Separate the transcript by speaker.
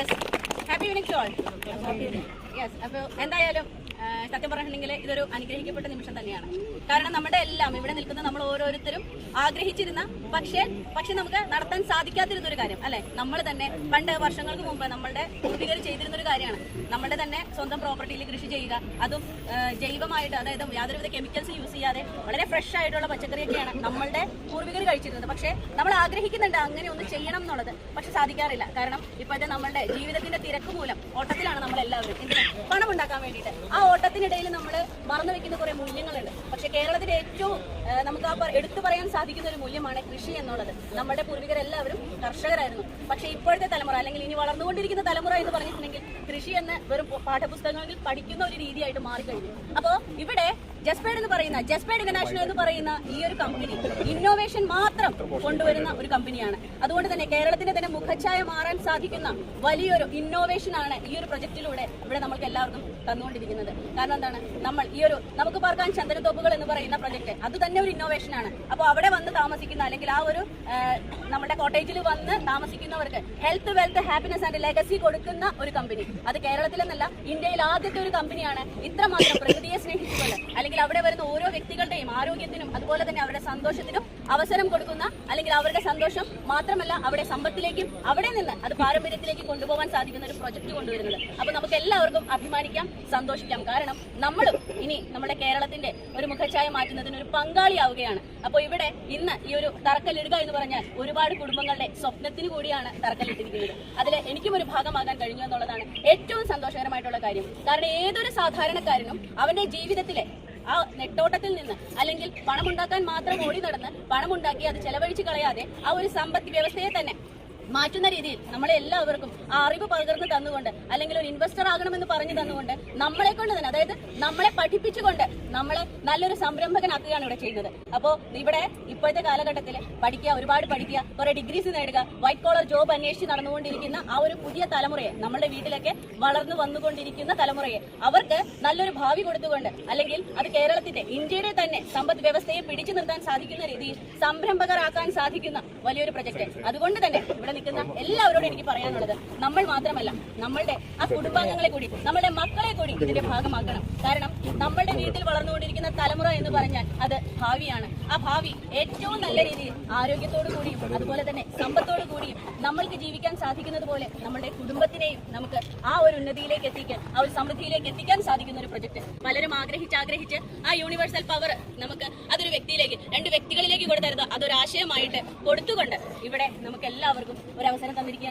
Speaker 1: Yes happy evening to all. Yes അപ്പോൾ എന്തായാലും സത്യം പറഞ്ഞിട്ടുണ്ടെങ്കിൽ ഇതൊരു അനുഗ്രഹിക്കപ്പെട്ട നിമിഷം തന്നെയാണ്. കാരണം നമ്മുടെ എല്ലാം ഇവിടെ നിൽക്കുന്ന നമ്മൾ ഓരോരുത്തരും ആഗ്രഹിച്ചിരുന്ന പക്ഷേ നമുക്ക് നടത്താൻ സാധിക്കാതിരുന്ന ഒരു കാര്യം അല്ലെ, നമ്മൾ തന്നെ പണ്ട് വർഷങ്ങൾക്ക് മുമ്പ് നമ്മളുടെ പൂർവികർ ചെയ്തിരുന്ന ഒരു കാര്യമാണ്. നമ്മുടെ തന്നെ സ്വന്തം പ്രോപ്പർട്ടിയിൽ കൃഷി ചെയ്യുക, അതും ജൈവമായിട്ട്, അതായത് യാതൊരുവിധ കെമിക്കൽസ് യൂസ് ചെയ്യാതെ വളരെ ഫ്രഷ് ആയിട്ടുള്ള പച്ചക്കറിയൊക്കെയാണ് നമ്മളുടെ പൂർവികർ കഴിച്ചിരുന്നത്. പക്ഷേ നമ്മൾ ആഗ്രഹിക്കുന്നുണ്ട് അങ്ങനെ ഒന്ന് ചെയ്യണം എന്നുള്ളത്, പക്ഷെ സാധിക്കാറില്ല. കാരണം ഇപ്പോഴത്തെ നമ്മളുടെ ജീവിതത്തിന്റെ തിരക്ക് മൂലം ഓട്ടത്തിലാണ് നമ്മളെല്ലാവരും. എന്തിനാ? പണം ഉണ്ടാക്കാൻ വേണ്ടിയിട്ട്. ആ ഓട്ടത്തിനിടയിൽ നമ്മൾ മറന്നു വെക്കുന്ന കുറെ മൂല്യങ്ങളുണ്ട്. പക്ഷെ കേരളത്തിലെ ഏറ്റവും നമുക്ക് എടുത്തു പറയാൻ സാധിക്കുന്ന ഒരു മൂല്യമാണ് കൃഷി എന്നുള്ളത്. നമ്മുടെ പൂർവികരെല്ലാവരും കർഷകരായിരുന്നു. പക്ഷെ ഇപ്പോഴത്തെ തലമുറ, അല്ലെങ്കിൽ ഇനി വളർന്നുകൊണ്ടിരിക്കുന്ന തലമുറ എന്ന് പറഞ്ഞിട്ടുണ്ടെങ്കിൽ കൃഷി എന്ന് വെറും പാഠപുസ്തകങ്ങളിൽ പഠിക്കുന്ന ഒരു രീതിയായിട്ട് മാറിക്കഴിഞ്ഞു. അപ്പോൾ ഇവിടെ ജസ്പേഡ് ഇന്റർനാഷണൽ എന്ന് പറയുന്ന ഈ ഒരു കമ്പനി ഇന്നോവേഷൻ മാത്രം കൊണ്ടുവരുന്ന ഒരു കമ്പനിയാണ്. അതുകൊണ്ട് തന്നെ കേരളത്തിന്റെ തന്നെ മുഖച്ഛായ മാറാൻ സാധിക്കുന്ന വലിയൊരു ഇന്നോവേഷൻ ആണ് ഈ ഒരു പ്രൊജക്ടിലൂടെ ഇവിടെ നമുക്ക് എല്ലാവർക്കും തന്നുകൊണ്ടിരിക്കുന്നത്. കാരണം എന്താണ്, നമ്മൾ ഈ ഒരു നമുക്ക് പാർക്കാൻ ചന്ദനത്തോപ്പുകൾ എന്ന് പറയുന്ന പ്രൊജക്ട് അത് തന്നെ ഒരു ഇന്നോവേഷൻ ആണ്. അപ്പോൾ അവിടെ വന്ന് താമസിക്കുന്ന, അല്ലെങ്കിൽ ആ ഒരു നമ്മുടെ കോട്ടേജിൽ വന്ന് താമസിക്കുന്നവർക്ക് health, wealth, happiness and legacy കൊടുക്കുന്ന ഒരു കമ്പനി. അത് കേരളത്തിലെന്നല്ല, ഇന്ത്യയിൽ ആദ്യത്തെ ഒരു കമ്പനിയാണ് ഇത്രമാത്രം പ്രകൃതിയെ സ്നേഹിച്ചുകൊണ്ട്, അല്ലെങ്കിൽ അവിടെ വരുന്ന ഓരോ വ്യക്തികളുടെയും ആരോഗ്യത്തിനും അതുപോലെ തന്നെ അവരുടെ സന്തോഷത്തിനും അവസരം കൊടുക്കുന്ന, അല്ലെങ്കിൽ അവരുടെ സന്തോഷം മാത്രമല്ല അവിടെ സമ്പത്തിലേക്കും അവിടെ നിന്ന് അത് പാരമ്പര്യത്തിലേക്ക് കൊണ്ടുപോകാൻ സാധിക്കുന്ന ഒരു പ്രൊജക്ട് കൊണ്ടുവരുന്നത്. അപ്പൊ നമുക്ക് എല്ലാവർക്കും അഭിമാനിക്കാം, സന്തോഷിക്കാം. കാരണം നമ്മളും ഇനി നമ്മുടെ കേരളത്തിന്റെ ഒരു മുഖച്ഛായ മാറ്റുന്നതിന് ഒരു പങ്കാളിയാവുകയാണ്. അപ്പോൾ ഇവിടെ ഇന്ന് ഈ ഒരു തറക്കല്ലിടുക എന്ന് പറഞ്ഞാൽ ഒരുപാട് കുടുംബങ്ങളുടെ സ്വപ്നത്തിന് കൂടിയാണ് തറക്കല്ലിട്ടിരിക്കുന്നത്. അതിൽ എനിക്കും ഒരു ഭാഗമാകാൻ കഴിഞ്ഞു എന്നുള്ളതാണ് ഏറ്റവും സന്തോഷകരമായിട്ടുള്ള കാര്യം. കാരണം ഏതൊരു സാധാരണക്കാരനും അവന്റെ ജീവിതത്തിലെ ആ നെട്ടോട്ടത്തിൽ നിന്ന്, അല്ലെങ്കിൽ പണമുണ്ടാക്കാൻ മാത്രം ഓടി നടന്ന് പണമുണ്ടാക്കി അത് ചെലവഴിച്ച് കളയാതെ ആ ഒരു സമ്പദ് വ്യവസ്ഥയെ തന്നെ മാറ്റുന്ന രീതിയിൽ നമ്മളെ എല്ലാവർക്കും ആ അറിവ് പകർന്നു തന്നുകൊണ്ട്, അല്ലെങ്കിൽ ഒരു ഇൻവെസ്റ്റർ ആകണമെന്ന് പറഞ്ഞു തന്നുകൊണ്ട്, നമ്മളെ കൊണ്ട് തന്നെ, അതായത് നമ്മളെ പഠിപ്പിച്ചുകൊണ്ട് നമ്മളെ നല്ലൊരു സംരംഭകനാക്കുകയാണ് ഇവിടെ ചെയ്യുന്നത്. അപ്പോൾ ഇവിടെ ഇപ്പോഴത്തെ കാലഘട്ടത്തിൽ പഠിക്കുക, ഒരുപാട് പഠിക്കുക, കുറെ ഡിഗ്രീസ് നേടുക, വൈറ്റ് കോളർ ജോബ് അന്വേഷിച്ച് നടന്നുകൊണ്ടിരിക്കുന്ന ആ ഒരു പുതിയ തലമുറയെ, നമ്മുടെ വീട്ടിലൊക്കെ വളർന്നു വന്നുകൊണ്ടിരിക്കുന്ന തലമുറയെ അവർക്ക് നല്ലൊരു ഭാവി കൊടുത്തുകൊണ്ട്, അല്ലെങ്കിൽ അത് കേരളത്തിന്റെ, ഇന്ത്യയുടെ തന്നെ സമ്പദ് വ്യവസ്ഥയെ പിടിച്ചു നിർത്താൻ സാധിക്കുന്ന രീതിയിൽ സംരംഭകരാക്കാൻ സാധിക്കുന്ന വലിയൊരു പ്രൊജക്ട്. അതുകൊണ്ട് തന്നെ ഇവിടെ നിൽക്കുന്ന എല്ലാവരോടും എനിക്ക് പറയാനുള്ളത്, നമ്മൾ മാത്രമല്ല നമ്മളുടെ ആ കുടുംബാംഗങ്ങളെ കൂടി, നമ്മളുടെ മക്കളെ കൂടി ഇതിന്റെ ഭാഗമാക്കണം. കാരണം നമ്മളുടെ വീട്ടിൽ വളർന്നുകൊണ്ടിരിക്കുന്ന തലമുറ എന്ന് പറഞ്ഞാൽ അത് ഭാവിയാണ്. ആ ഭാവി ഏറ്റവും നല്ല രീതിയിൽ ആരോഗ്യത്തോടു കൂടിയും അതുപോലെ തന്നെ സമ്പത്തോടു കൂടിയും നമ്മൾക്ക് ജീവിക്കാൻ സാധിക്കുന്നത് പോലെ നമ്മുടെ കുടുംബത്തിനെയും നമുക്ക് ആ ഒരു ഉന്നതിയിലേക്ക് എത്തിക്കാൻ, ആ ഒരു സമൃദ്ധിയിലേക്ക് എത്തിക്കാൻ സാധിക്കുന്ന ഒരു പ്രൊജക്ട്. പലരും ആഗ്രഹിച്ച് ആ യൂണിവേഴ്സൽ പവർ നമുക്ക് അതൊരു വ്യക്തിയിലേക്ക്, രണ്ട് വ്യക്തികളിലേക്ക് കൊടുത്തരുത്, അതൊരു ആശയമായിട്ട് കൊടുത്തുകൊണ്ട് ഇവിടെ നമുക്ക് എല്ലാവർക്കും ഒരു അവസരം തന്നിരിക്കുക.